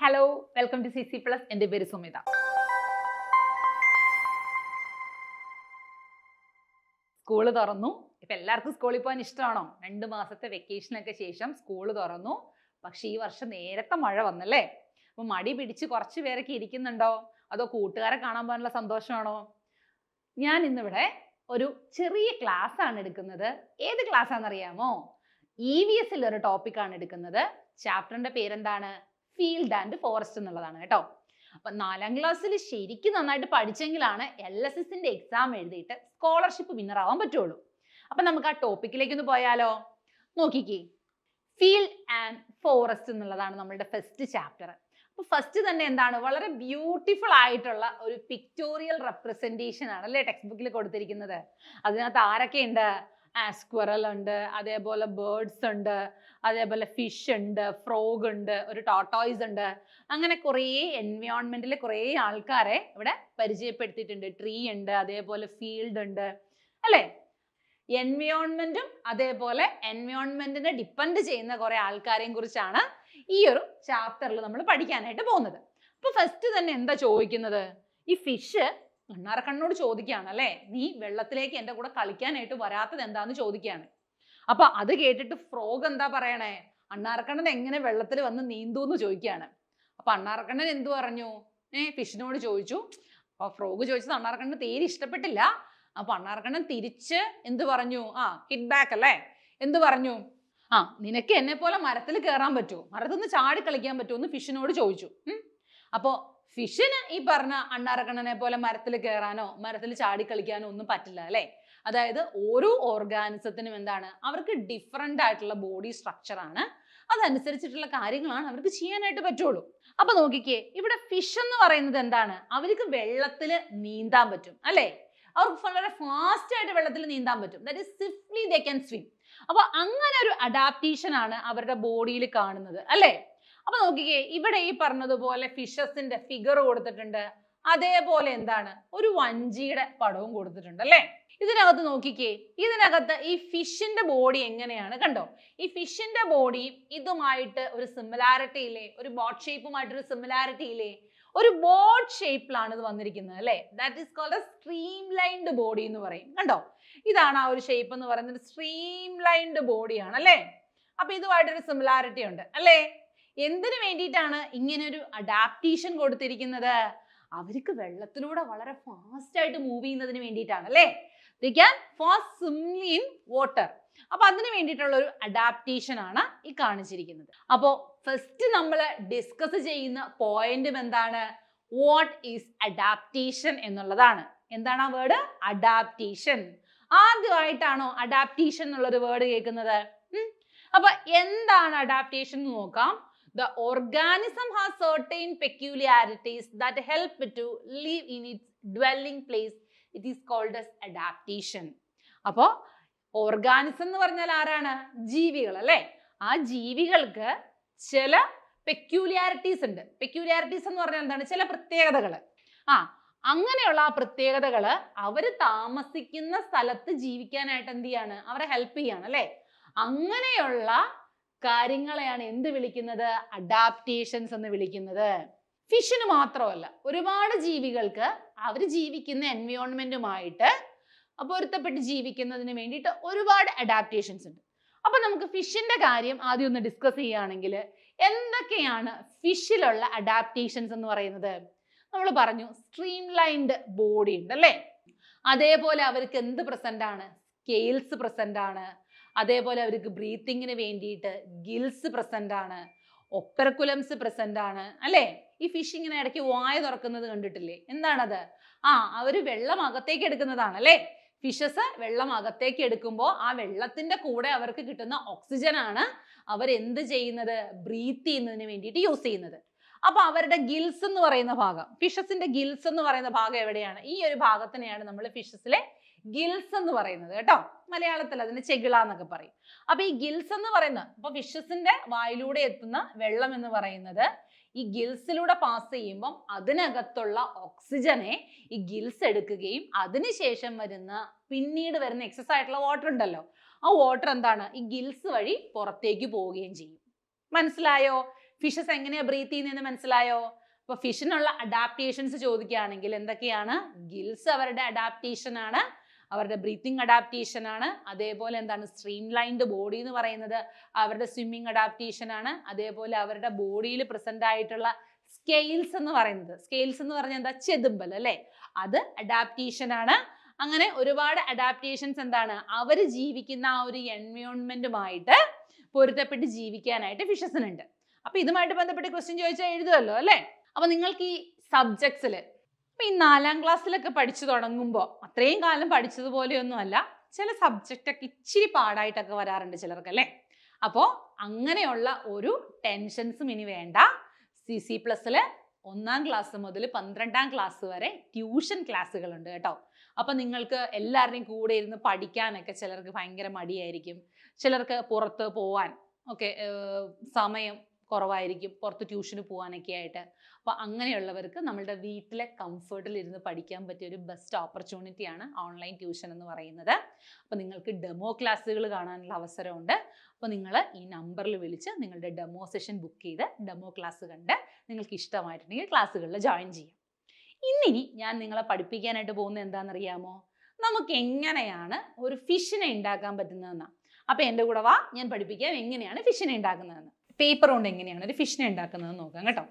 Hello, welcome to CC plus. എൻ്റെ പേര് Sumitha. School തുറന്നു. ഇപ്പം എല്ലാവർക്കും സ്കൂളിൽ പോകാൻ ഇഷ്ടമാണോ? 2 മാസത്തെ വെക്കേഷനൊക്കെ ശേഷം സ്കൂള് തുറന്നു. പക്ഷെ ഈ വർഷം നേരത്തെ മഴ വന്നല്ലേ? അപ്പോൾ മടി പിടിച്ച് കുറച്ച് പേരൊക്കെ ഇരിക്കുന്നുണ്ടോ? അതോ കൂട്ടുകാരെ കാണാൻ പോകാനുള്ള സന്തോഷമാണോ? ഞാൻ ഇന്നിവിടെ ഒരു ചെറിയ ക്ലാസ് ആണ് എടുക്കുന്നത്. ഏത് ക്ലാസ് ആണെന്നറിയാമോ? EVS ഒരു ടോപ്പിക്കാണ് എടുക്കുന്നത്. ചാപ്റ്ററിന്റെ പേരെന്താണ്? ഫീൽഡ് ആൻഡ് ഫോറസ്റ്റ് എന്നുള്ളതാണ് കേട്ടോ. അപ്പൊ 4ാം ക്ലാസ്സിൽ ശരിക്കും നന്നായിട്ട് പഠിച്ചെങ്കിലാണ് LSSന്റെ എക്സാം എഴുതിയിട്ട് സ്കോളർഷിപ്പ് വിന്നർ ആവാൻ പറ്റുള്ളൂ. അപ്പൊ നമുക്ക് ആ ടോപ്പിക്കിലേക്ക് ഒന്ന് പോയാലോ? നോക്കിക്കേ, ഫീൽഡ് ആൻഡ് ഫോറസ്റ്റ് എന്നുള്ളതാണ് നമ്മളുടെ ഫസ്റ്റ് ചാപ്റ്റർ. അപ്പൊ ഫസ്റ്റ് തന്നെ എന്താണ്, വളരെ ബ്യൂട്ടിഫുൾ ആയിട്ടുള്ള ഒരു പിക്ടോറിയൽ റെപ്രസെന്റേഷൻ ആണ് അല്ലേ ടെക്സ്റ്റ് ബുക്കിൽ കൊടുത്തിരിക്കുന്നത്. അതിനകത്ത് ആരൊക്കെ ഉണ്ട്? സ്ക്വറൽ ഉണ്ട്, അതേപോലെ ബേർഡ്സ് ഉണ്ട്, അതേപോലെ ഫിഷ് ഉണ്ട്, ഫ്രോഗ് ഉണ്ട്, ഒരു ടോട്ടോയ്സ് ഉണ്ട്. അങ്ങനെ കുറേ എൻവയോൺമെന്റിൽ കുറേ ആൾക്കാരെ ഇവിടെ പരിചയപ്പെടുത്തിയിട്ടുണ്ട്. ട്രീ ഉണ്ട്, അതേപോലെ ഫീൽഡ് ഉണ്ട് അല്ലേ? എൻവയോൺമെന്റും അതേപോലെ എൻവയോൺമെന്റിനെ ഡിപ്പെൻഡ് ചെയ്യുന്ന കുറെ ആൾക്കാരെയും കുറിച്ചാണ് ഈ ഒരു ചാപ്റ്ററിൽ നമ്മൾ പഠിക്കാനായിട്ട് പോകുന്നത്. അപ്പൊ ഫസ്റ്റ് തന്നെ എന്താ ചോദിക്കുന്നത്? ഈ ഫിഷ് അണ്ണാറക്കണ്ണനോട് ചോദിക്കുകയാണ് അല്ലേ, നീ വെള്ളത്തിലേക്ക് എൻ്റെ കൂടെ കളിക്കാനായിട്ട് വരാത്തത് എന്താന്ന് ചോദിക്കുകയാണ്. അപ്പൊ അത് കേട്ടിട്ട് ഫ്രോഗ് എന്താ പറയണേ? അണ്ണാറക്കണ്ണൻ എങ്ങനെ വെള്ളത്തിൽ വന്ന് നീന്തൂന്ന് ചോദിക്കുകയാണ്. അപ്പൊ അണ്ണാറക്കണ്ണൻ എന്തു പറഞ്ഞു? ഫിഷിനോട് ചോദിച്ചു. അപ്പൊ ഫ്രോഗ് ചോദിച്ചത് അണ്ണാറക്കണ്ണന് തീരെ ഇഷ്ടപ്പെട്ടില്ല. അപ്പൊ അണ്ണാറക്കണ്ണൻ തിരിച്ച് എന്ത് പറഞ്ഞു? ഹിറ്റ് ബാക്ക് അല്ലേ? എന്ത് പറഞ്ഞു? നിനക്ക് എന്നെ പോലെ മരത്തിൽ കയറാൻ പറ്റുമോ? മരത്തിൽ നിന്ന് ചാടി കളിക്കാൻ പറ്റുമോ എന്ന് ഫിഷിനോട് ചോദിച്ചു. അപ്പോ ഫിഷിന് ഈ പറഞ്ഞ അണ്ണാറക്കണ്ണനെ പോലെ മരത്തിൽ കയറാനോ മരത്തിൽ ചാടി കളിക്കാനോ ഒന്നും പറ്റില്ല അല്ലേ? അതായത് ഓരോ ഓർഗാനിസത്തിനും എന്താണ്, അവർക്ക് ഡിഫറെന്റ് ആയിട്ടുള്ള ബോഡി സ്ട്രക്ചർ ആണ്. അതനുസരിച്ചിട്ടുള്ള കാര്യങ്ങളാണ് അവർക്ക് ചെയ്യാനായിട്ട് പറ്റുള്ളൂ. അപ്പൊ നോക്കിക്കേ, ഇവിടെ ഫിഷ് എന്ന് പറയുന്നത് എന്താണ്? അവർക്ക് വെള്ളത്തിൽ നീന്താൻ പറ്റും അല്ലേ? അവർക്ക് വളരെ ഫാസ്റ്റ് ആയിട്ട് വെള്ളത്തിൽ നീന്താൻ പറ്റും. That is swiftly they can swim. അപ്പൊ അങ്ങനെ ഒരു അഡാപ്റ്റേഷൻ ആണ് അവരുടെ ബോഡിയിൽ കാണുന്നത് അല്ലേ? അപ്പൊ നോക്കിക്കേ, ഇവിടെ ഈ പറഞ്ഞതുപോലെ ഫിഷസിന്റെ ഫിഗർ കൊടുത്തിട്ടുണ്ട്. അതേപോലെ എന്താണ്, ഒരു വഞ്ചിയുടെ പടവും കൊടുത്തിട്ടുണ്ട് അല്ലേ? ഇതിനകത്ത് നോക്കിക്കേ, ഇതിനകത്ത് ഈ ഫിഷിന്റെ ബോഡി എങ്ങനെയാണ് കണ്ടോ? ഈ ഫിഷിന്റെ ബോഡി ഇതുമായിട്ട് ഒരു സിമിലാരിറ്റി ഇല്ലേ? ഒരു ബോട്ട് ഷേപ്പുമായിട്ട് ഒരു സിമിലാരിറ്റി ഇല്ലേ? ഒരു ബോട്ട് ഷേപ്പിലാണ് ഇത് വന്നിരിക്കുന്നത് അല്ലേ? That is called a streamlined body എന്ന് പറയും. കണ്ടോ, ഇതാണ് ആ ഒരു ഷേപ്പ് എന്ന് പറയുന്നത്. സ്ട്രീം ലൈൻഡ് ബോഡിയാണ് അല്ലേ? അപ്പൊ ഇതുമായിട്ടൊരു സിമിലാരിറ്റി ഉണ്ട് അല്ലേ? എന്തിനു വേണ്ടിയിട്ടാണ് ഇങ്ങനെ ഒരു അഡാപ്റ്റേഷൻ കൊടുത്തിരിക്കുന്നത്? അവർക്ക് വെള്ളത്തിലൂടെ വളരെ ഫാസ്റ്റ് ആയിട്ട് മൂവ് ചെയ്യുന്നതിന് വേണ്ടിയിട്ടാണ് അല്ലേ? They can fast swim in water. അപ്പൊ അതിന് വേണ്ടിയിട്ടുള്ള ഒരു അഡാപ്റ്റേഷൻ ആണ് ഈ കാണിച്ചിരിക്കുന്നത്. അപ്പോ ഫസ്റ്റ് നമ്മൾ ഡിസ്കസ് ചെയ്യുന്ന പോയിന്റും എന്താണ്? വാട്ട് ഈസ് അഡാപ്റ്റേഷൻ എന്നുള്ളതാണ്. എന്താണ് ആ വേർഡ്? അഡാപ്റ്റേഷൻ. ആദ്യമായിട്ടാണോ അഡാപ്റ്റേഷൻ എന്നുള്ളൊരു വേർഡ് കേൾക്കുന്നത്? അപ്പൊ എന്താണ് അഡാപ്റ്റേഷൻ എന്ന് നോക്കാം. The organism has certain peculiarities that help it to live in its dwelling place. It is called as adaptation. അപ്പോ ഓർഗാനിസം എന്ന് പറഞ്ഞാൽ ആരാണ്? ജീവികൾ അല്ലേ? ആ ജീവികൾക്ക് ചില പെക്യൂലിയാരിറ്റീസ് ഉണ്ട്. പെക്യൂലിയാരിറ്റീസ് എന്ന് പറഞ്ഞാൽ എന്താണ്? ചില പ്രത്യേകതകൾ. അങ്ങനെയുള്ള ആ പ്രത്യേകതകൾ അവര് താമസിക്കുന്ന സ്ഥലത്ത് ജീവിക്കാനായിട്ട് എന്ത് ചെയ്യാണ്? അവരെ ഹെൽപ്പ് ചെയ്യാണ് അല്ലേ? അങ്ങനെയുള്ള കാര്യങ്ങളെയാണ് എന്ത് വിളിക്കുന്നത്? അഡാപ്റ്റേഷൻസ് എന്ന് വിളിക്കുന്നത്. ഫിഷിന് മാത്രമല്ല, ഒരുപാട് ജീവികൾക്ക് അവർ ജീവിക്കുന്ന എൻവയോൺമെന്റുമായിട്ട് പൊരുത്തപ്പെട്ട് ജീവിക്കുന്നതിന് വേണ്ടിയിട്ട് ഒരുപാട് അഡാപ്റ്റേഷൻസ് ഉണ്ട്. അപ്പൊ നമുക്ക് ഫിഷിന്റെ കാര്യം ആദ്യം ഒന്ന് ഡിസ്കസ് ചെയ്യുകയാണെങ്കിൽ എന്തൊക്കെയാണ് ഫിഷിലുള്ള അഡാപ്റ്റേഷൻസ് എന്ന് പറയുന്നത്? നമ്മൾ പറഞ്ഞു സ്ട്രീം ലൈൻഡ് ബോഡി ഉണ്ട് അല്ലേ? അതേപോലെ അവർക്ക് എന്ത് പ്രസന്റ് ആണ്? സ്കെയിൽസ് പ്രസന്റ് ആണ്. അതേപോലെ അവർക്ക് ബ്രീത്തിങ്ങിന് വേണ്ടിയിട്ട് ഗിൽസ് പ്രസന്റ് ആണ്. ഒപ്പറക്കുലംസ് പ്രസന്റ് ആണ് അല്ലേ? ഈ ഫിഷ് ഇങ്ങനെ ഇടയ്ക്ക് വായ തുറക്കുന്നത് കണ്ടിട്ടില്ലേ? എന്താണത്? അവര് വെള്ളം അകത്തേക്ക് എടുക്കുന്നതാണ് അല്ലേ? ഫിഷസ് വെള്ളം അകത്തേക്ക് എടുക്കുമ്പോൾ ആ വെള്ളത്തിന്റെ കൂടെ അവർക്ക് കിട്ടുന്ന ഓക്സിജൻ ആണ് അവർ എന്ത് ചെയ്യുന്നത്? ബ്രീത്ത് ചെയ്യുന്നതിന് വേണ്ടിയിട്ട് യൂസ് ചെയ്യുന്നത്. അപ്പൊ അവരുടെ ഗിൽസ് എന്ന് പറയുന്ന ഭാഗം, ഫിഷസിന്റെ ഗിൽസ് എന്ന് പറയുന്ന ഭാഗം എവിടെയാണ്? ഈ ഒരു ഭാഗത്തിനെയാണ് നമ്മൾ ഫിഷസിലെ ഗിൽസ് എന്ന് പറയുന്നത് കേട്ടോ. മലയാളത്തിൽ അതിന് ചെകിള എന്നൊക്കെ പറയും. അപ്പൊ ഈ ഗിൽസ് എന്ന് പറയുന്നത്, അപ്പൊ ഫിഷസിന്റെ വായിലൂടെ എത്തുന്ന വെള്ളം എന്ന് പറയുന്നത് ഈ ഗിൽസിലൂടെ പാസ് ചെയ്യുമ്പം അതിനകത്തുള്ള ഓക്സിജനെ ഈ ഗിൽസ് എടുക്കുകയും അതിനുശേഷം പിന്നീട് വരുന്ന എക്സസ് ആയിട്ടുള്ള വാട്ടർ ഉണ്ടല്ലോ, ആ വാട്ടർ എന്താണ്? ഈ ഗിൽസ് വഴി പുറത്തേക്ക് പോവുകയും ചെയ്യും. മനസ്സിലായോ? ഫിഷസ് എങ്ങനെയാ ബ്രീത്ത് ചെയ്യുന്നതെന്ന് മനസ്സിലായോ? അപ്പൊ ഫിഷിനുള്ള അഡാപ്റ്റേഷൻസ് ചോദിക്കുകയാണെങ്കിൽ എന്തൊക്കെയാണ്? ഗിൽസ് അവരുടെ അഡാപ്റ്റേഷൻ ആണ്, അവരുടെ ബ്രീത്തിങ് അഡാപ്റ്റേഷൻ ആണ്. അതേപോലെ എന്താണ് സ്ട്രീം ലൈൻഡ് ബോഡി എന്ന് പറയുന്നത് അവരുടെ സ്വിമ്മിങ് അഡാപ്റ്റേഷൻ ആണ്. അതേപോലെ അവരുടെ ബോഡിയിൽ പ്രസന്റ് ആയിട്ടുള്ള സ്കെയിൽസ് എന്ന് പറയുന്നത്, സ്കെയിൽസ് എന്ന് പറഞ്ഞാൽ എന്താ? ചെതുമ്പൽ അല്ലെ, അത് അഡാപ്റ്റേഷൻ ആണ്. അങ്ങനെ ഒരുപാട് അഡാപ്റ്റേഷൻസ് എന്താണ് അവർ ജീവിക്കുന്ന ആ ഒരു എൻവയോൺമെന്റുമായിട്ട് പൊരുത്തപ്പെട്ട് ജീവിക്കാനായിട്ട് ഫിഷസിനുണ്ട്. അപ്പൊ ഇതുമായിട്ട് ബന്ധപ്പെട്ട് ക്വസ്റ്റ്യൻ ചോദിച്ചാൽ എഴുതുമല്ലോ അല്ലെ. അപ്പൊ നിങ്ങൾക്ക് ഈ സബ്ജക്ട്സിൽ ഈ 4ാം ക്ലാസ്സിലൊക്കെ പഠിച്ചു തുടങ്ങുമ്പോൾ അത്രയും കാലം പഠിച്ചതുപോലെയൊന്നും അല്ല, ചില സബ്ജക്റ്റ് ഒക്കെ ഇച്ചിരി പാടായിട്ടൊക്കെ വരാറുണ്ട് ചിലർക്ക് അല്ലേ. അപ്പോൾ അങ്ങനെയുള്ള ഒരു ടെൻഷൻസും ഇനി വേണ്ട. CC+ല് 1ാം ക്ലാസ് മുതൽ 12ാം ക്ലാസ് വരെ ട്യൂഷൻ ക്ലാസ്സുകളുണ്ട് കേട്ടോ. അപ്പൊ നിങ്ങൾക്ക് എല്ലാവരുടെയും കൂടെ ഇരുന്ന് പഠിക്കാനൊക്കെ ചിലർക്ക് ഭയങ്കര മടിയായിരിക്കും, ചിലർക്ക് പുറത്ത് പോവാൻ ഒക്കെ സമയം കുറവായിരിക്കും, പുറത്ത് ട്യൂഷന് പോകാനൊക്കെ ആയിട്ട്. അപ്പോൾ അങ്ങനെയുള്ളവർക്ക് നമ്മളുടെ വീട്ടിലെ കംഫർട്ടിൽ ഇരുന്ന് പഠിക്കാൻ പറ്റിയ ഒരു ബെസ്റ്റ് ഓപ്പർച്യൂണിറ്റിയാണ് ഓൺലൈൻ ട്യൂഷൻ എന്ന് പറയുന്നത്. അപ്പോൾ നിങ്ങൾക്ക് ഡെമോ ക്ലാസ്സുകൾ കാണാനുള്ള അവസരമുണ്ട്. അപ്പോൾ നിങ്ങൾ ഈ നമ്പറിൽ വിളിച്ച് നിങ്ങളുടെ ഡെമോ സെഷൻ ബുക്ക് ചെയ്ത് ഡെമോ ക്ലാസ് കണ്ട് നിങ്ങൾക്ക് ഇഷ്ടമായിട്ടുണ്ടെങ്കിൽ ക്ലാസ്സുകളിൽ ജോയിൻ ചെയ്യാം. ഇന്നിനി ഞാൻ നിങ്ങളെ പഠിപ്പിക്കാനായിട്ട് പോകുന്നത് എന്താണെന്നറിയാമോ? നമുക്ക് എങ്ങനെയാണ് ഒരു ഫിഷിനെ ഉണ്ടാക്കാൻ പറ്റുന്നതെന്നാണ്. അപ്പോൾ എൻ്റെ കൂടെ വാ, ഞാൻ പഠിപ്പിക്കാം എങ്ങനെയാണ് ഫിഷിനെ ഉണ്ടാക്കുന്നതെന്ന്. പേപ്പർ കൊണ്ട് എങ്ങനെയാണ് ഒരു ഫിഷിനെ ഉണ്ടാക്കുന്നതെന്ന് നോക്കാം കേട്ടോ.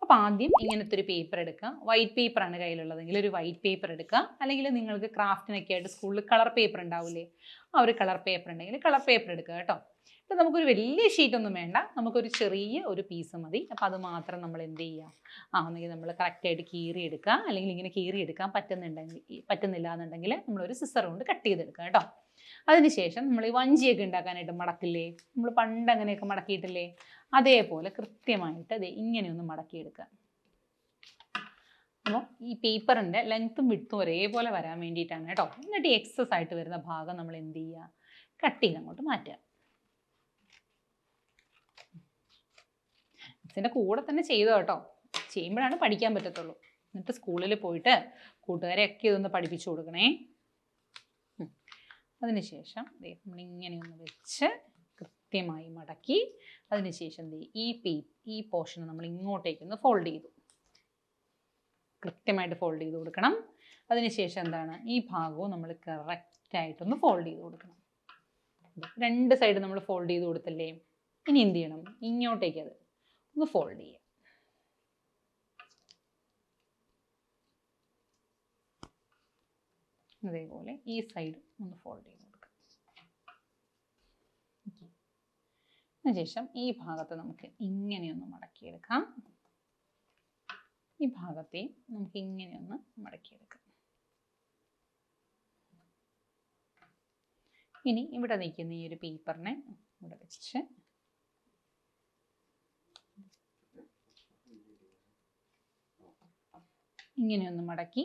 അപ്പോൾ ആദ്യം ഇങ്ങനത്തെ ഒരു പേപ്പർ എടുക്കുക. വൈറ്റ് പേപ്പറാണ് കയ്യിലുള്ളതെങ്കിൽ ഒരു വൈറ്റ് പേപ്പർ എടുക്കുക, അല്ലെങ്കിൽ നിങ്ങൾക്ക് ക്രാഫ്റ്റിനൊക്കെ ആയിട്ട് സ്കൂളിൽ കളർ പേപ്പർ ഉണ്ടാവില്ലേ, ആ ഒരു കളർ പേപ്പർ ഉണ്ടെങ്കിൽ കളർ പേപ്പർ എടുക്കുക കേട്ടോ. ഇപ്പം നമുക്കൊരു വലിയ ഷീറ്റൊന്നും വേണ്ട, നമുക്കൊരു ചെറിയ ഒരു പീസ് മതി. അപ്പോൾ അത് മാത്രം നമ്മൾ എന്ത് ചെയ്യുക, ഒന്നെങ്കിൽ നമ്മൾ കറക്റ്റായിട്ട് കീറിയെടുക്കുക, അല്ലെങ്കിൽ ഇങ്ങനെ കീറിയെടുക്കാൻ പറ്റുന്നില്ല എന്നുണ്ടെങ്കിൽ നമ്മളൊരു സിസർ കൊണ്ട് കട്ട് ചെയ്തെടുക്കുക കേട്ടോ. അതിനുശേഷം നമ്മൾ ഈ വഞ്ചിയൊക്കെ ഉണ്ടാക്കാനായിട്ട് മടക്കില്ലേ, നമ്മൾ പണ്ട് അങ്ങനെയൊക്കെ മടക്കിയിട്ടില്ലേ, അതേപോലെ കൃത്യമായിട്ട് അത് ഇങ്ങനെയൊന്ന് മടക്കിയെടുക്കുക. അപ്പോൾ ഈ പേപ്പറിൻ്റെ ലെങ്ത്തും വിഡ്ത്തും ഒരേപോലെ വരാൻ വേണ്ടിയിട്ടാണ് കേട്ടോ. എന്നിട്ട് ഈ എക്സസ് ആയിട്ട് വരുന്ന ഭാഗം നമ്മൾ എന്ത് ചെയ്യുക, കട്ട് ചെയ്ത് അങ്ങോട്ട് മാറ്റുക. ഇതിൻ്റെ കൂടെ തന്നെ ചെയ്തോ കേട്ടോ, ചെയ്യുമ്പോഴാണ് പഠിക്കാൻ പറ്റത്തുള്ളൂ. എന്നിട്ട് സ്കൂളിൽ പോയിട്ട് കൂട്ടുകാരെയൊക്കെ ഇതൊന്ന് പഠിപ്പിച്ചു കൊടുക്കണേ. അതിനുശേഷം നമ്മളിങ്ങനെയൊന്ന് വെച്ച് കൃത്യമായി മടക്കി അതിനുശേഷം ഈ പോർഷൻ നമ്മൾ ഇങ്ങോട്ടേക്കൊന്ന് ഫോൾഡ് ചെയ്തു, കൃത്യമായിട്ട് ഫോൾഡ് ചെയ്ത് കൊടുക്കണം. അതിനുശേഷം എന്താണ്, ഈ ഭാഗവും നമ്മൾ കറക്റ്റായിട്ടൊന്ന് ഫോൾഡ് ചെയ്ത് കൊടുക്കണം. 2 സൈഡ് നമ്മൾ ഫോൾഡ് ചെയ്ത് കൊടുത്തല്ലേ, ഇനി എന്ത് ചെയ്യണം, ഇങ്ങോട്ടേക്ക് അത് ഒന്ന് ഫോൾഡ് ചെയ്യുക. അതേപോലെ ഈ സൈഡ് ഒന്ന് ഫോൾഡ് ചെയ്ത് കൊടുക്കുക. അതിനുശേഷം ഈ ഭാഗത്ത് നമുക്ക് ഇങ്ങനെയൊന്ന് മടക്കിയെടുക്കാം, ഈ ഭാഗത്തെ നമുക്ക് ഇങ്ങനെയൊന്ന് മടക്കിയെടുക്കാം. ഇനി ഇവിടെ നിൽക്കുന്ന ഈ ഒരു പേപ്പറിനെ ഇവിടെ വെച്ച് ഇങ്ങനെയൊന്ന് മടക്കി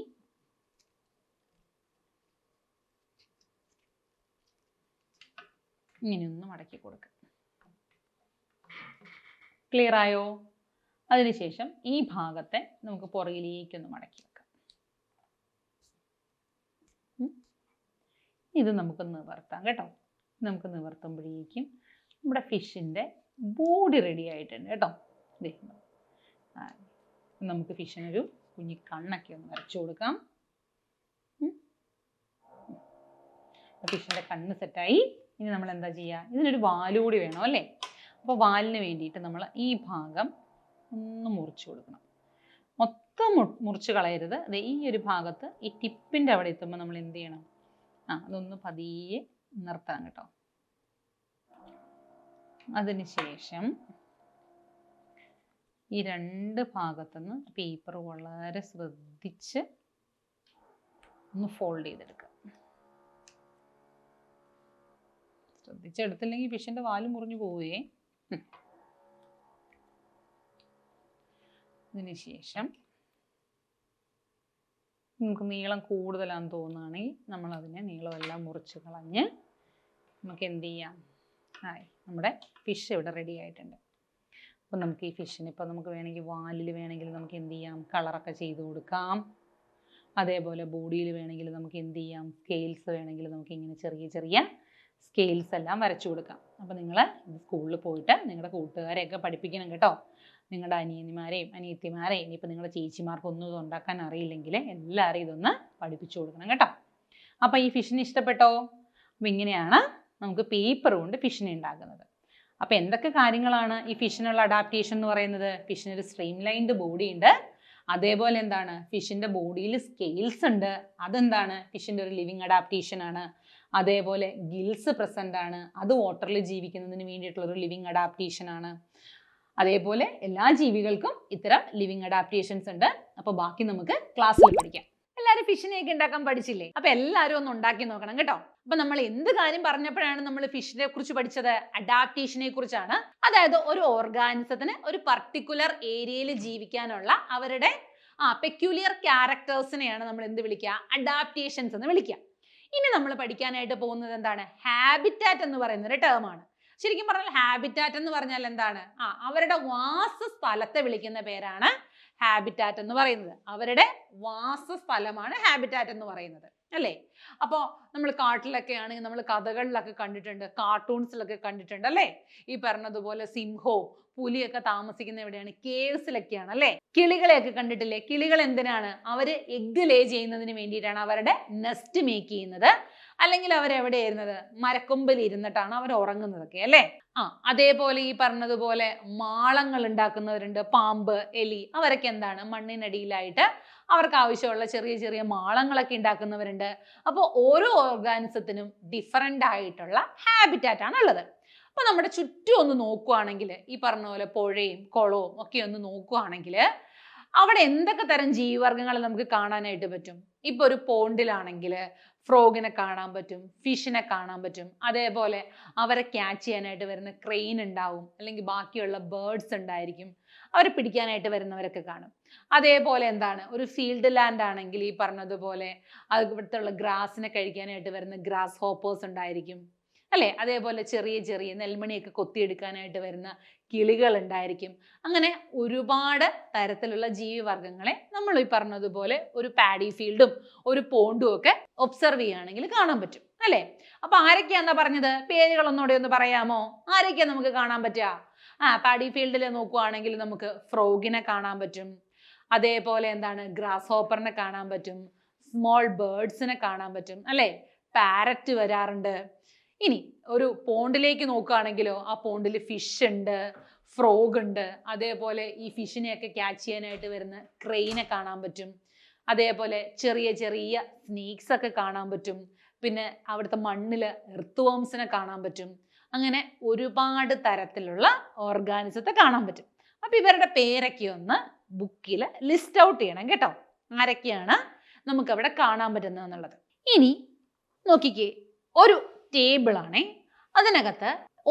ഇങ്ങനെയൊന്ന് മടക്കി കൊടുക്കുക. ക്ലിയർ ആയോ? അതിനുശേഷം ഈ ഭാഗത്തെ നമുക്ക് പുറകിലേക്കൊന്ന് മടക്കി വെക്കാം. ഇത് നമുക്ക് നിവർത്താം കേട്ടോ. നമുക്ക് നിവർത്തുമ്പോഴേക്കും നമ്മുടെ ഫിഷിൻ്റെ ബോഡി റെഡി ആയിട്ടുണ്ട് കേട്ടോ. നമുക്ക് ഫിഷിനൊരു കുഞ്ഞി കണ്ണൊക്കെ ഒന്ന് വരച്ചു കൊടുക്കാം. ഫിഷിൻ്റെ കണ്ണ് സെറ്റായി. ഇനി നമ്മൾ എന്താ ചെയ്യുക, ഇതിനൊരു വാല് കൂടി വേണം അല്ലേ. അപ്പോൾ വാലിന് വേണ്ടിയിട്ട് നമ്മൾ ഈ ഭാഗം ഒന്ന് മുറിച്ച് കൊടുക്കണം. മൊത്തം മുറിച്ച് കളയരുത്. അത് ഈ ഒരു ഭാഗത്ത് ഈ ടിപ്പിൻ്റെ അവിടെ എത്തുമ്പോൾ നമ്മൾ എന്ത് ചെയ്യണം, അതൊന്ന് പതിയെ നിർത്താം കേട്ടോ. അതിനുശേഷം ഈ 2 ഭാഗത്തുനിന്ന് പേപ്പർ വളരെ ശ്രദ്ധിച്ച് ഒന്ന് ഫോൾഡ് ചെയ്തെടുക്കുക. ശ്രദ്ധിച്ചെടുത്തില്ലെങ്കിൽ ഫിഷിൻ്റെ വാല് മുറിഞ്ഞു പോവുകയെ. അതിനുശേഷം നമുക്ക് നീളം കൂടുതലാണെന്ന് തോന്നുകയാണെങ്കിൽ നമ്മളതിനെ നീളമെല്ലാം മുറിച്ച് കളഞ്ഞ് നമുക്ക് എന്ത് ചെയ്യാം, നമ്മുടെ ഫിഷ് ഇവിടെ റെഡി ആയിട്ടുണ്ട്. അപ്പോൾ നമുക്ക് ഈ ഫിഷിന് ഇപ്പോൾ നമുക്ക് വേണമെങ്കിൽ വാലിൽ വേണമെങ്കിൽ നമുക്ക് എന്ത് ചെയ്യാം, കളറൊക്കെ ചെയ്ത് കൊടുക്കാം. അതേപോലെ ബോഡിയിൽ വേണമെങ്കിൽ നമുക്ക് എന്ത് ചെയ്യാം, സ്കെയിൽസ് വേണമെങ്കിൽ നമുക്ക് ഇങ്ങനെ ചെറിയ ചെറിയ സ്കെയിൽസ് എല്ലാം വരച്ചു കൊടുക്കാം. അപ്പോൾ നിങ്ങൾ സ്കൂളിൽ പോയിട്ട് നിങ്ങളുടെ കൂട്ടുകാരെയൊക്കെ പഠിപ്പിക്കണം കേട്ടോ. നിങ്ങളുടെ അനിയന്മാരെയും അനിയത്തിമാരെയും ഇനിയിപ്പോൾ നിങ്ങളുടെ ചേച്ചിമാർക്ക് ഒന്നും ഇത് ഉണ്ടാക്കാൻ അറിയില്ലെങ്കിൽ എല്ലാവരും ഇതൊന്ന് പഠിപ്പിച്ചു കൊടുക്കണം കേട്ടോ. അപ്പോൾ ഈ ഫിഷിനെ ഇഷ്ടപ്പെട്ടോ? അപ്പോൾ ഇങ്ങനെയാണ് നമുക്ക് പേപ്പർ കൊണ്ട് ഫിഷിനെ ഉണ്ടാക്കുന്നത്. അപ്പോൾ എന്തൊക്കെ കാര്യങ്ങളാണ് ഈ ഫിഷിനുള്ള അഡാപ്റ്റേഷൻ എന്ന് പറയുന്നത്? ഫിഷിനൊരു സ്ട്രീം ലൈൻഡ് ബോഡി ഉണ്ട്. അതേപോലെ എന്താണ്, ഫിഷിൻ്റെ ബോഡിയിൽ സ്കെയിൽസ് ഉണ്ട്. അതെന്താണ്, ഫിഷിൻ്റെ ഒരു ലിവിങ് അഡാപ്റ്റേഷൻ ആണ്. അതേപോലെ ഗിൽസ് പ്രസൻ്റ് ആണ്. അത് വാട്ടറിൽ ജീവിക്കുന്നതിന് വേണ്ടിയിട്ടുള്ള ഒരു ലിവിങ് അഡാപ്റ്റേഷൻ ആണ്. അതേപോലെ എല്ലാ ജീവികൾക്കും ഇത്തരം ലിവിങ് അഡാപ്റ്റേഷൻസ് ഉണ്ട്. അപ്പോൾ ബാക്കി നമുക്ക് ക്ലാസ്സിൽ പഠിക്കാം. എല്ലാവരും ഫിഷിനെയൊക്കെ ഉണ്ടാക്കാൻ പഠിച്ചില്ലേ? അപ്പോൾ എല്ലാവരും ഒന്ന് ഉണ്ടാക്കി നോക്കണം കേട്ടോ. അപ്പോൾ നമ്മൾ എന്ത് കാര്യം പറഞ്ഞപ്പോഴാണ് നമ്മൾ ഫിഷിനെ കുറിച്ച് പഠിച്ചത്? അഡാപ്റ്റേഷനെ കുറിച്ചാണ്. അതായത് ഒരു ഓർഗാനിസത്തിന് ഒരു പർട്ടിക്കുലർ ഏരിയയിൽ ജീവിക്കാനുള്ള അവരുടെ പെക്യുലിയർ ക്യാരക്ടേഴ്സിനെയാണ് നമ്മൾ എന്ത് വിളിക്കുക? അഡാപ്റ്റേഷൻസ് എന്ന് വിളിക്കുക. ഇനി നമ്മൾ പഠിക്കാനായിട്ട് പോകുന്നത് എന്താണ്? ഹാബിറ്റാറ്റ് എന്ന് പറയുന്ന ഒരു ടേമാണ്. ശരിക്കും പറഞ്ഞാൽ ഹാബിറ്റാറ്റ് എന്ന് പറഞ്ഞാൽ എന്താണ്? അവരുടെ വാസസ്ഥലത്തെ വിളിക്കുന്ന പേരാണ് ഹാബിറ്റാറ്റ് എന്ന് പറയുന്നത്. അവരുടെ വാസസ്ഥലമാണ് ഹാബിറ്റാറ്റ് എന്ന് പറയുന്നത്, അല്ലേ? അപ്പോൾ നമ്മൾ കാട്ടിലൊക്കെ ആണെങ്കിൽ നമ്മൾ കഥകളിലൊക്കെ കണ്ടിട്ടുണ്ട്, കാർട്ടൂൺസിലൊക്കെ കണ്ടിട്ടുണ്ട്, അല്ലേ? ഈ പറഞ്ഞതുപോലെ സിംഹവും പുലിയൊക്കെ താമസിക്കുന്ന എവിടെയാണ്? കേവ്സിലൊക്കെയാണ്, അല്ലേ? കിളികളെയൊക്കെ കണ്ടിട്ടില്ലേ? കിളികൾ എന്തിനാണ്? അവര് എഗ് ലേ ചെയ്യുന്നതിന് വേണ്ടിയിട്ടാണ് അവരുടെ നെസ്റ്റ് മേക്ക് ചെയ്യുന്നത്. അല്ലെങ്കിൽ അവരെവിടെയായിരുന്നത്? മരക്കൊമ്പിൽ ഇരുന്നിട്ടാണ് അവർ ഉറങ്ങുന്നതൊക്കെ, അല്ലേ? അതേപോലെ ഈ പറഞ്ഞതുപോലെ മാളങ്ങൾ ഉണ്ടാക്കുന്നവരുണ്ട്, പാമ്പ്, എലി, അവരൊക്കെ എന്താണ്? മണ്ണിനടിയിലായിട്ട് അവർക്ക് ആവശ്യമുള്ള ചെറിയ ചെറിയ മാളങ്ങളൊക്കെ ഉണ്ടാക്കുന്നവരുണ്ട്. അപ്പോൾ ഓരോ ഓർഗാനിസത്തിനും ഡിഫറൻ്റ് ആയിട്ടുള്ള ഹാബിറ്റാറ്റ് ആണ് ഉള്ളത്. അപ്പോൾ നമ്മുടെ ചുറ്റും ഒന്ന് നോക്കുകയാണെങ്കിൽ, ഈ പറഞ്ഞ പോലെ പുഴയും കുളവും ഒക്കെ ഒന്ന് നോക്കുകയാണെങ്കിൽ അവിടെ എന്തൊക്കെ തരം ജീവിവർഗ്ഗങ്ങൾ നമുക്ക് കാണാനായിട്ട് പറ്റും? ഇപ്പോൾ ഒരു പോണ്ടിലാണെങ്കിൽ ഫ്രോഗിനെ കാണാൻ പറ്റും, ഫിഷിനെ കാണാൻ പറ്റും. അതേപോലെ അവരെ ക്യാച്ച് ചെയ്യാനായിട്ട് വരുന്ന ക്രെയിൻ ഉണ്ടാവും, അല്ലെങ്കിൽ ബാക്കിയുള്ള ബേർഡ്സ് ഉണ്ടായിരിക്കും. അവരെ പിടിക്കാനായിട്ട് വരുന്നവരൊക്കെ കാണും. അതേപോലെ എന്താണ്, ഒരു ഫീൽഡ് ലാൻഡ് ആണെങ്കിൽ ഈ പറഞ്ഞതുപോലെ ഇവിടുത്തെ ഗ്രാസിനെ കഴിക്കാനായിട്ട് വരുന്ന ഗ്രാസ് ഹോപ്പേഴ്സ് ഉണ്ടായിരിക്കും, അല്ലേ? അതേപോലെ ചെറിയ ചെറിയ നെൽമണിയൊക്കെ കൊത്തിയെടുക്കാനായിട്ട് വരുന്ന കിളികൾ ഉണ്ടായിരിക്കും. അങ്ങനെ ഒരുപാട് തരത്തിലുള്ള ജീവിവർഗ്ഗങ്ങളെ നമ്മൾ ഈ പറഞ്ഞതുപോലെ ഒരു പാഡി ഫീൽഡും ഒരു പോണ്ടും ഒക്കെ ഒബ്സർവ് ചെയ്യുകയാണെങ്കിൽ കാണാൻ പറ്റും, അല്ലേ? അപ്പൊ ആരൊക്കെയാന്നാ പറഞ്ഞത്? പേരുകളൊന്നുകൂടെ ഒന്ന് പറയാമോ? ആരൊക്കെയാ നമുക്ക് കാണാൻ പറ്റുക? പാഡി ഫീൽഡിൽ നോക്കുകയാണെങ്കിൽ നമുക്ക് ഫ്രോഗിനെ കാണാൻ പറ്റും. അതേപോലെ എന്താണ്, ഗ്രാസ് ഹോപ്പറിനെ കാണാൻ പറ്റും, സ്മോൾ ബേർഡ്സിനെ കാണാൻ പറ്റും, അല്ലേ? പാരറ്റ് വരാറുണ്ട്. ഇനി ഒരു പോണ്ടിലേക്ക് നോക്കുകയാണെങ്കിലോ, ആ പോണ്ടിൽ ഫിഷ് ഉണ്ട്, ഫ്രോഗ് ഉണ്ട്. അതേപോലെ ഈ ഫിഷിനെയൊക്കെ ക്യാച്ച് ചെയ്യാനായിട്ട് വരുന്ന ക്രെയിനെ കാണാൻ പറ്റും. അതേപോലെ ചെറിയ ചെറിയ സ്നേക്സ് ഒക്കെ കാണാൻ പറ്റും. പിന്നെ അവിടുത്തെ മണ്ണിൽ എർത്ത് വോംസിനെ കാണാൻ പറ്റും. അങ്ങനെ ഒരുപാട് തരത്തിലുള്ള ഓർഗാനിസത്തെ കാണാൻ പറ്റും. അപ്പൊ ഇവരുടെ പേരൊക്കെ ഒന്ന് ബുക്കിൽ ലിസ്റ്റ് ഔട്ട് ചെയ്യണം കേട്ടോ, ആരൊക്കെയാണ് നമുക്ക് അവിടെ കാണാൻ പറ്റുന്നത് എന്നുള്ളത്. ഇനി നോക്കിക്കേ, ഒരു ടേബിൾ ആണേ, അതിനകത്ത്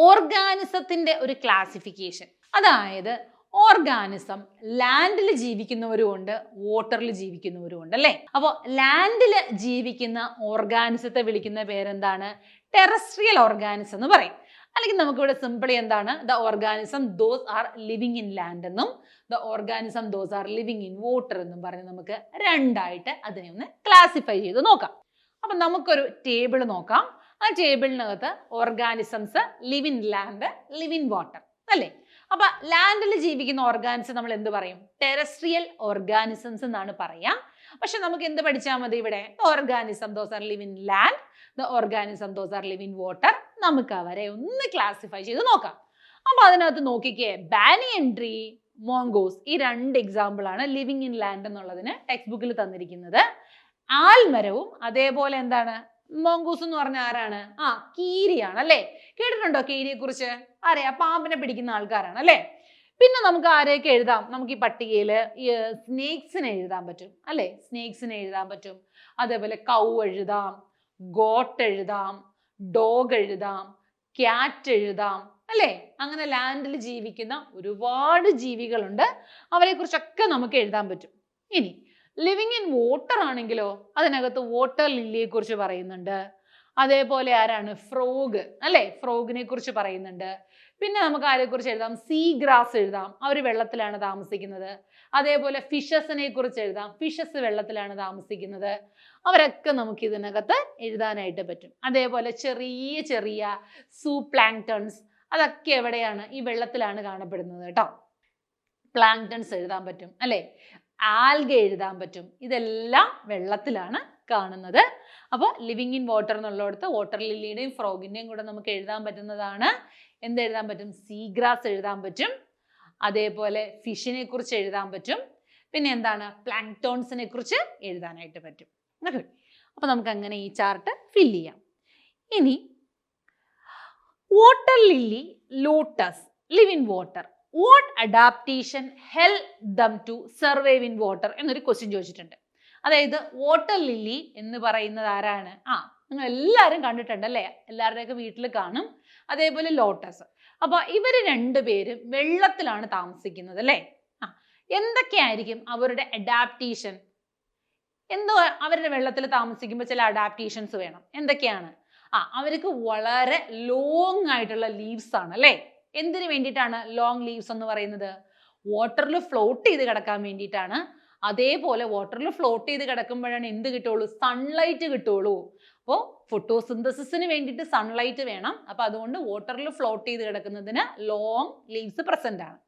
ഓർഗാനിസത്തിന്റെ ഒരു ക്ലാസിഫിക്കേഷൻ. അതായത് ഓർഗാനിസം ലാൻഡിൽ ജീവിക്കുന്നവരും ഉണ്ട്, വാട്ടറിൽ ജീവിക്കുന്നവരും ഉണ്ട്, അല്ലേ? അപ്പോൾ ലാൻഡിൽ ജീവിക്കുന്ന ഓർഗാനിസത്തെ വിളിക്കുന്ന പേരെന്താണ്? ടെറസ്ട്രിയൽ ഓർഗാനിസം എന്ന് പറയും. അല്ലെങ്കിൽ നമുക്കിവിടെ സിംപിളി എന്താണ്? The organism those are living in land എന്നും the organism those are living in water എന്നും പറഞ്ഞ് നമുക്ക് രണ്ടായിട്ട് അതിനെ ഒന്ന് ക്ലാസിഫൈ ചെയ്ത് നോക്കാം. അപ്പൊ നമുക്കൊരു ടേബിൾ നോക്കാം. ആ ടേബിളിനകത്ത് organisms live in land, live in water, അല്ലേ? അപ്പൊ ലാൻഡിൽ ജീവിക്കുന്ന ഓർഗാനിസം നമ്മൾ എന്ത് പറയും? ടെറസ്ട്രിയൽ ഓർഗാനിസംസ് എന്നാണ് പറയാം. പക്ഷെ നമുക്ക് എന്ത് പഠിച്ചാൽ മതി ഇവിടെ? Organism those R live in land, the organism those R live in water. നമുക്ക് അവരെ ഒന്ന് ക്ലാസിഫൈ ചെയ്ത് നോക്കാം. അപ്പൊ അതിനകത്ത് നോക്കിക്കേ, ബാനിയൻ ട്രീ, മോങ്കോസ്, ഈ രണ്ട് എക്സാമ്പിൾ ആണ് ലിവിങ് ഇൻ ലാൻഡ് എന്നുള്ളതിന് ടെക്സ്റ്റ് ബുക്കിൽ തന്നിരിക്കുന്നത്. ആൽമരവും അതേപോലെ എന്താണ്, മോങ്കൂസ് എന്ന് പറഞ്ഞ ആരാണ്? കീരിയാണ്, അല്ലേ? കേട്ടിട്ടുണ്ടോ കീരിയെ കുറിച്ച്? അറിയാം, പാമ്പിനെ പിടിക്കുന്ന ആൾക്കാരാണ്, അല്ലേ? പിന്നെ നമുക്ക് ആരെയൊക്കെ എഴുതാം? നമുക്ക് ഈ പട്ടികയിൽ സ്നേക്സിനെ എഴുതാൻ പറ്റും, അല്ലേ? സ്നേക്സിനെ എഴുതാൻ പറ്റും. അതേപോലെ കൗ എഴുതാം, ഗോട്ട് എഴുതാം, ഡോഗ് എഴുതാം, ക്യാറ്റ് എഴുതാം, അല്ലേ? അങ്ങനെ ലാൻഡിൽ ജീവിക്കുന്ന ഒരുപാട് ജീവികളുണ്ട്, അവരെ കുറിച്ചൊക്കെ നമുക്ക് എഴുതാൻ പറ്റും. ഇനി ലിവിങ് ഇൻ വാട്ടർ ആണെങ്കിലോ, അതിനകത്ത് വാട്ടർ ലില്ലിയെ കുറിച്ച് പറയുന്നുണ്ട്. അതേപോലെ ആരാണ്? ഫ്രോഗ്, അല്ലേ? ഫ്രോഗിനെ കുറിച്ച് പറയുന്നുണ്ട്. പിന്നെ നമുക്ക് ആരെ കുറിച്ച് എഴുതാം? സീ ഗ്രാസ് എഴുതാം, അവർ വെള്ളത്തിലാണ് താമസിക്കുന്നത്. അതേപോലെ ഫിഷസിനെ കുറിച്ച് എഴുതാം, ഫിഷസ് വെള്ളത്തിലാണ് താമസിക്കുന്നത്. അവരൊക്കെ നമുക്ക് ഇതിനകത്ത് എഴുതാനായിട്ട് പറ്റും. അതേപോലെ ചെറിയ ചെറിയ സൂപ്ലാങ്ക്ടൺസ്, അതൊക്കെ എവിടെയാണ്? ഈ വെള്ളത്തിലാണ് കാണപ്പെടുന്നത് കേട്ടോ. പ്ലാങ്ക്ടൺസ് എഴുതാൻ പറ്റും അല്ലേ, ആൽഗ എഴുതാൻ പറ്റും. ഇതെല്ലാം വെള്ളത്തിലാണ് കാണുന്നത്. അപ്പോൾ ലിവിങ് ഇൻ വാട്ടർ എന്നുള്ളിടത്ത് വാട്ടർ ലില്ലിയുടെയും ഫ്രോഗിന്റെയും കൂടെ നമുക്ക് എഴുതാൻ പറ്റുന്നതാണ്. എന്തെഴുതാൻ പറ്റും? സീഗ്രാസ് എഴുതാൻ പറ്റും. അതേപോലെ ഫിഷിനെ കുറിച്ച് എഴുതാൻ പറ്റും. പിന്നെ എന്താണ്? പ്ലാങ്ക്ടോൺസിനെ കുറിച്ച് എഴുതാനായിട്ട് പറ്റും. അപ്പൊ നമുക്ക് അങ്ങനെ ഈ ചാർട്ട് ഫില്ല് ചെയ്യാം. ഇനി water lily, lotus live in water. What adaptation help them to survive in water എന്നൊരു ക്വസ്റ്റ്യൻ ചോദിച്ചിട്ടുണ്ട്. അതായത് വാട്ടർ ലില്ലി എന്ന് പറയുന്നത് ആരാണ്? നിങ്ങൾ എല്ലാവരും കണ്ടിട്ടുണ്ട് അല്ലേ, എല്ലാവരുടെയൊക്കെ വീട്ടിൽ കാണും. അതേപോലെ ലോട്ടസ്. അപ്പൊ ഇവര് രണ്ടുപേരും വെള്ളത്തിലാണ് താമസിക്കുന്നത് അല്ലേ. എന്തൊക്കെയായിരിക്കും അവരുടെ അഡാപ്റ്റേഷൻ? എന്തോ അവരുടെ വെള്ളത്തിൽ താമസിക്കുമ്പോൾ ചില അഡാപ്റ്റേഷൻസ് വേണം. എന്തൊക്കെയാണ്? അവർക്ക് വളരെ ലോങ് ആയിട്ടുള്ള ലീവ്സ് ആണ് അല്ലേ. എന്തിനു വേണ്ടിയിട്ടാണ് ലോങ് ലീവ്സ് എന്ന് പറയുന്നത്? വാട്ടറിൽ ഫ്ലോട്ട് ചെയ്ത് കിടക്കാൻ വേണ്ടിയിട്ടാണ്. അതേപോലെ വാട്ടറിൽ ഫ്ലോട്ട് ചെയ്ത് കിടക്കുമ്പോഴാണ് എന്ത് കിട്ടുള്ളൂ? സൺലൈറ്റ് കിട്ടുള്ളൂ. അപ്പോൾ ഫോട്ടോസിന്തസിന് വേണ്ടിയിട്ട് സൺലൈറ്റ് വേണം. അപ്പൊ അതുകൊണ്ട് വാട്ടറിൽ ഫ്ലോട്ട് ചെയ്ത് കിടക്കുന്നതിന് ലോങ് ലീവ്സ് പ്രസന്റ് ആണ്.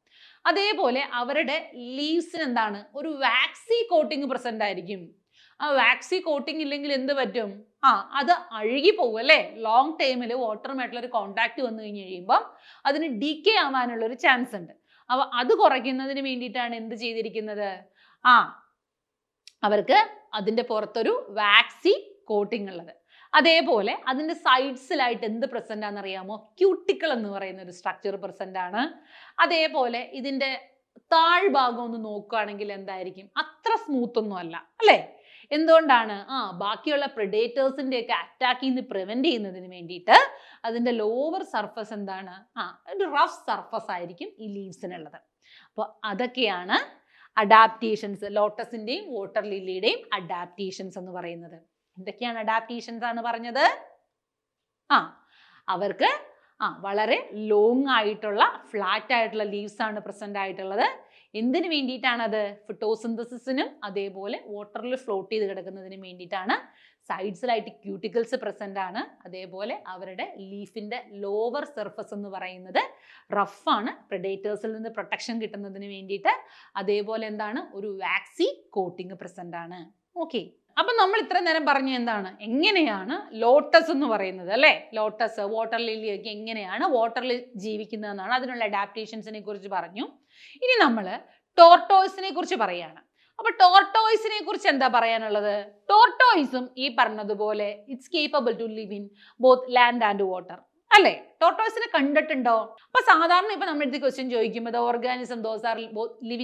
അതേപോലെ അവരുടെ ലീവ്സിന് എന്താണ്? ഒരു വാക്സി കോട്ടിങ് പ്രസന്റ് ആയിരിക്കും. ആ വാക്സി കോട്ടിങ് ഇല്ലെങ്കിൽ എന്ത് പറ്റും? അത് അഴുകി പോകും അല്ലേ. ലോങ് ടൈമിൽ വാട്ടറുമായിട്ടുള്ള ഒരു കോണ്ടാക്ട് വന്നു കഴിഞ്ഞ് കഴിയുമ്പോൾ അതിന് ഡീക്കേ ആവാനുള്ള ഒരു ചാൻസ് ഉണ്ട്. അപ്പൊ അത് കുറയ്ക്കുന്നതിന് വേണ്ടിയിട്ടാണ് എന്ത് ചെയ്തിരിക്കുന്നത്? അവർക്ക് അതിന്റെ പുറത്തൊരു വാക്സി കോട്ടിങ് ഉള്ളത്. അതേപോലെ അതിന്റെ സൈഡ്സിലായിട്ട് എന്ത് പ്രസന്റ് ആണെന്ന് അറിയാമോ? ക്യൂട്ടിക്കിൾ എന്ന് പറയുന്ന ഒരു സ്ട്രക്ചർ പ്രസന്റ് ആണ്. അതേപോലെ ഇതിന്റെ താഴ്ഭാഗം ഒന്ന് നോക്കുകയാണെങ്കിൽ എന്തായിരിക്കും? അത്ര സ്മൂത്ത് ഒന്നും അല്ല അല്ലേ. എന്തുകൊണ്ടാണ്? ബാക്കിയുള്ള പ്രെഡേറ്റേഴ്സിന്റെ ഒക്കെ അറ്റാക്കിൽ നിന്ന് പ്രിവെന്റ് ചെയ്യുന്നതിന് വേണ്ടിയിട്ട് അതിന്റെ ലോവർ സർഫസ് എന്താണ്? ഒരു റഫ് സർഫസ് ആയിരിക്കും ഈ ലീവ്സിനുള്ളത്. അപ്പോൾ അതൊക്കെയാണ് അഡാപ്റ്റേഷൻസ്, ലോട്ടസിന്റെയും വാട്ടർ ലില്ലിയുടെയും അഡാപ്റ്റേഷൻസ് എന്ന് പറയുന്നത്. എന്തൊക്കെയാണ് അഡാപ്റ്റേഷൻസ് ആണ് പറഞ്ഞത്? അവർക്ക് വളരെ ലോങ് ആയിട്ടുള്ള ഫ്ലാറ്റ് ആയിട്ടുള്ള ലീവ്സ് ആണ് പ്രസന്റ് ആയിട്ടുള്ളത്. എന്തിനു വേണ്ടിയിട്ടാണത്? ഫോട്ടോസിന്തസിസിനും അതേപോലെ വാട്ടറിൽ ഫ്ലോട്ട് ചെയ്ത് കിടക്കുന്നതിനും വേണ്ടിയിട്ടാണ്. സൈഡ്സിലായിട്ട് ക്യൂട്ടിക്കിൾസ് പ്രസന്റ് ആണ്. അതേപോലെ അവരുടെ ലീഫിന്റെ ലോവർ സർഫസ് എന്ന് പറയുന്നത് റഫാണ്, പ്രെഡേറ്റേഴ്സിൽ നിന്ന് പ്രൊട്ടക്ഷൻ കിട്ടുന്നതിന് വേണ്ടിയിട്ട്. അതേപോലെ എന്താണ്? ഒരു വാക്സി കോട്ടിങ് പ്രസന്റ് ആണ്. ഓക്കെ, അപ്പൊ നമ്മൾ ഇത്ര നേരം പറഞ്ഞു എന്താണ്, എങ്ങനെയാണ് ലോട്ടസ് എന്ന് പറയുന്നത് അല്ലെ. ലോട്ടസ്, വാട്ടർ ലില്ലി ഒക്കെ എങ്ങനെയാണ് വാട്ടറിൽ ജീവിക്കുന്നതെന്നാണ്, അതിനുള്ള അഡാപ്റ്റേഷൻസിനെ കുറിച്ച് പറഞ്ഞു. ഇനി നമ്മൾ ടോർട്ടോയ്സിനെ കുറിച്ച് പറയാണ്. അപ്പൊ ടോർട്ടോയ്സിനെ കുറിച്ച് എന്താ പറയാനുള്ളത്? ടോർട്ടോയ്സും ഈ പറഞ്ഞതുപോലെ it's capable to live in both land and water അല്ലേ. ടോർട്ടോയ്സിനെ കണ്ടിട്ടുണ്ടോ? അപ്പൊ സാധാരണ ഇപ്പൊ നമ്മൾ ഇത് ക്വസ്റ്റ്യൻ ചോദിക്കുമ്പോൾ the organism those R live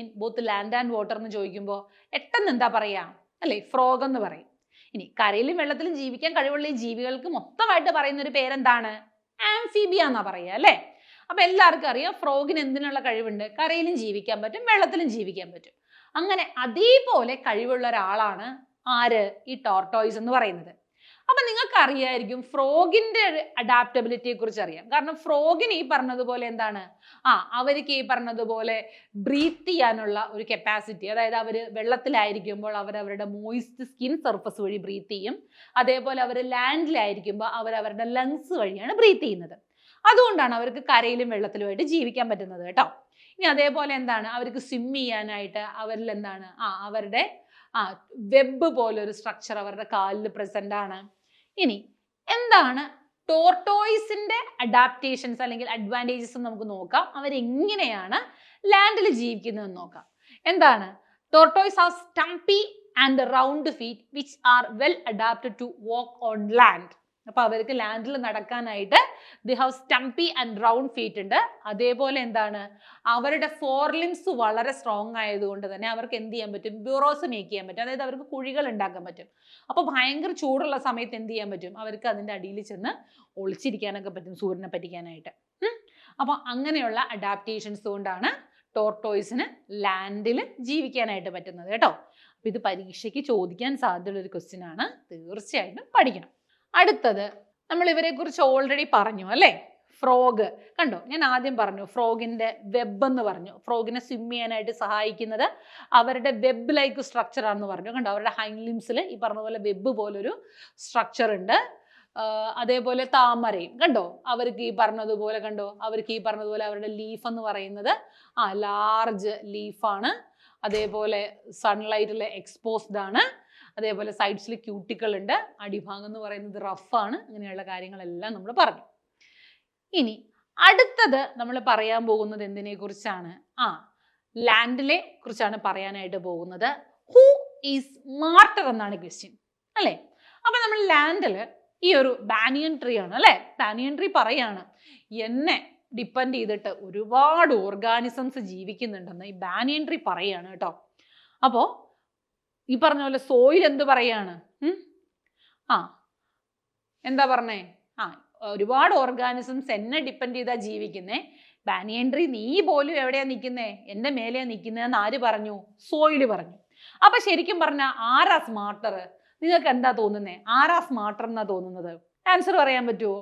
in both land and water എന്ന് ചോദിക്കുമ്പോൾ പെട്ടെന്ന് എന്താ പറയാ അല്ലേ? ഫ്രോഗ് എന്ന് പറയും. ഇനി കരയിലും വെള്ളത്തിലും ജീവിക്കാൻ കഴിവുള്ള ഈ ജീവികൾക്ക് മൊത്തമായിട്ട് പറയുന്ന ഒരു പേരെന്താണ്? ആംഫീബിയ എന്നാ പറയുക അല്ലേ. അപ്പൊ എല്ലാവർക്കും അറിയാം ഫ്രോഗിന് എന്തിനുള്ള കഴിവുണ്ട്? കരയിലും ജീവിക്കാൻ പറ്റും, വെള്ളത്തിലും ജീവിക്കാൻ പറ്റും. അങ്ങനെ അതേപോലെ കഴിവുള്ള ഒരാളാണ് ആര്? ഈ ടോർട്ടോയ്സ് എന്ന് പറയുന്നത്. അപ്പൊ നിങ്ങൾക്ക് അറിയായിരിക്കും ഫ്രോഗിന്റെ അഡാപ്റ്റബിലിറ്റിയെ കുറിച്ച് അറിയാം. കാരണം ഫ്രോഗിന് ഈ പറഞ്ഞതുപോലെ എന്താണ്? അവർക്ക് ഈ പറഞ്ഞതുപോലെ ബ്രീത്ത് ചെയ്യാനുള്ള ഒരു കപ്പാസിറ്റി, അതായത് അവർ വെള്ളത്തിലായിരിക്കുമ്പോൾ അവരവരുടെ മോയിസ്റ്റ് സ്കിൻ സർഫസ് വഴി ബ്രീത്ത് ചെയ്യും. അതേപോലെ അവർ ലാൻഡിലായിരിക്കുമ്പോൾ അവരവരുടെ ലങ്സ് വഴിയാണ് ബ്രീത്ത് ചെയ്യുന്നത്. അതുകൊണ്ടാണ് അവർക്ക് കരയിലും വെള്ളത്തിലുമായിട്ട് ജീവിക്കാൻ പറ്റുന്നത് കേട്ടോ. ഇനി അതേപോലെ എന്താണ്? അവർക്ക് സ്വിം ചെയ്യാനായിട്ട് അവരിൽ എന്താണ്? അവരുടെ വെബ് പോലെ ഒരു സ്ട്രക്ചർ അവരുടെ കാലിൽ പ്രസന്റ് ആണ്. ഇനി എന്താണ് ടോർട്ടോയ്സിന്റെ അഡാപ്റ്റേഷൻസ് അല്ലെങ്കിൽ അഡ്വാൻറ്റേജസ് നമുക്ക് നോക്കാം. അവരെങ്ങനെയാണ് ലാൻഡിൽ ജീവിക്കുന്നതെന്ന് നോക്കാം. എന്താണ്? Tortoise have stumpy and round feet which are well adapted to walk on land. അപ്പൊ അവർക്ക് ലാൻഡിൽ നടക്കാനായിട്ട് they have stumpy and round feet ഉണ്ട്. അതേപോലെ എന്താണ്? അവരുടെ ഫോർ ലിംസ് വളരെ സ്ട്രോങ് ആയതുകൊണ്ട് തന്നെ അവർക്ക് എന്ത് ചെയ്യാൻ പറ്റും? ബ്യൂറോസ് മേക്ക് ചെയ്യാൻ പറ്റും. അതായത് അവർക്ക് കുഴികൾ ഉണ്ടാക്കാൻ പറ്റും. അപ്പൊ ഭയങ്കര ചൂടുള്ള സമയത്ത് എന്ത് ചെയ്യാൻ പറ്റും? അവർക്ക് അതിന്റെ അടിയിൽ ചെന്ന് ഒളിച്ചിരിക്കാനൊക്കെ പറ്റും, സൂര്യനെ പറ്റിക്കാനായിട്ട്. അപ്പൊ അങ്ങനെയുള്ള അഡാപ്റ്റേഷൻസ് കൊണ്ടാണ് ടോർട്ടോയ്സിന് ലാൻഡിൽ ജീവിക്കാനായിട്ട് പറ്റുന്നത് കേട്ടോ. അപ്പൊ ഇത് പരീക്ഷയ്ക്ക് ചോദിക്കാൻ സാധ്യതയുള്ള ഒരു ക്വസ്റ്റ്യൻ ആണ്, തീർച്ചയായിട്ടും പഠിക്കണം. അടുത്തത് നമ്മൾ ഇവരെ കുറിച്ച് ഓൾറെഡി പറഞ്ഞു അല്ലേ. ഫ്രോഗ് കണ്ടോ, ഞാൻ ആദ്യം പറഞ്ഞു ഫ്രോഗിന്റെ വെബ് എന്ന് പറഞ്ഞു. ഫ്രോഗിനെ സ്വിം ചെയ്യാനായിട്ട് സഹായിക്കുന്നത് അവരുടെ വെബ് ലൈക്ക് സ്ട്രക്ചർ ആണെന്ന് പറഞ്ഞു. കണ്ടോ, അവരുടെ ഹൈൻഡ് ലിംസിൽ ഈ പറഞ്ഞ പോലെ വെബ് പോലൊരു സ്ട്രക്ചർ ഉണ്ട്. അതേപോലെ താമരയും കണ്ടോ, അവർക്ക് ഈ പറഞ്ഞതുപോലെ കണ്ടോ, അവർക്ക് ഈ പറഞ്ഞതുപോലെ അവരുടെ ലീഫ് എന്ന് പറയുന്നത് ലാർജ് ലീഫാണ്. അതേപോലെ സൺലൈറ്റിൽ എക്സ്പോസ്ഡ് ആണ്. അതേപോലെ സൈഡ്സിൽ ക്യൂട്ടിക്കൾ ഉണ്ട്. അടിഭാഗം എന്ന് പറയുന്നത് റഫാണ്. അങ്ങനെയുള്ള കാര്യങ്ങളെല്ലാം നമ്മൾ പറഞ്ഞു. ഇനി അടുത്തത് നമ്മൾ പറയാൻ പോകുന്നത് എന്തിനെ കുറിച്ചാണ്? ലാൻഡിലെ കുറിച്ചാണ് പറയാനായിട്ട് പോകുന്നത്. ഹൂ ഈസ് മാർട്ടർ എന്നാണ് ക്വസ്റ്റ്യൻ അല്ലേ? അപ്പൊ നമ്മൾ ലാൻഡിൽ ഈ ഒരു ബാനിയൻ ട്രീ ആണ് അല്ലെ, ബാനിയൻ ട്രീ പറയാണ് എന്നെ ഡിപ്പെൻഡ് ചെയ്തിട്ട് ഒരുപാട് ഓർഗാനിസംസ് ജീവിക്കുന്നുണ്ടെന്ന് ഈ ബാനിയൻ ട്രീ പറയാണ് കേട്ടോ. അപ്പോ ഈ പറഞ്ഞ പോലെ സോയിൽ എന്ത് പറയാണ്? എന്താ പറഞ്ഞേ? ഒരുപാട് ഓർഗാനിസംസ് എന്നെ ഡിപ്പെൻഡ് ചെയ്താ ജീവിക്കുന്നേ. ബാനിയൻ ട്രീ നീ പോലും എവിടെയാ നിൽക്കുന്നേ? എൻ്റെ മേലെയാ നിൽക്കുന്നതെന്ന് ആര് പറഞ്ഞു? സോയിൽ പറഞ്ഞു. അപ്പൊ ശരിക്കും പറഞ്ഞ ആരാ സ്മാർട്ടർ? നിങ്ങൾക്ക് എന്താ തോന്നുന്നേ? ആരാ സ്മാർട്ടർ എന്നാ തോന്നുന്നത്? ആൻസർ പറയാൻ പറ്റുമോ?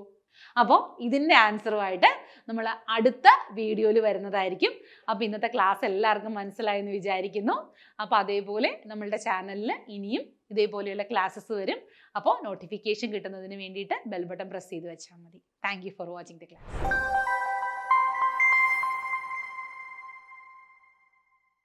അപ്പോൾ ഇതിൻ്റെ ആൻസറുമായിട്ട് നമ്മൾ അടുത്ത വീഡിയോയിൽ വരുന്നതായിരിക്കും. അപ്പോൾ ഇന്നത്തെ ക്ലാസ് എല്ലാവർക്കും മനസ്സിലായെന്ന് വിചാരിക്കുന്നു. അപ്പോൾ അതേപോലെ നമ്മളുടെ ചാനലിൽ ഇനിയും ഇതേപോലെയുള്ള ക്ലാസ്സസ് വരും. അപ്പോൾ നോട്ടിഫിക്കേഷൻ കിട്ടുന്നതിന് വേണ്ടിയിട്ട് ബെൽ ബട്ടൺ പ്രസ് ചെയ്ത് വെച്ചാൽ മതി. Thank you for watching the class.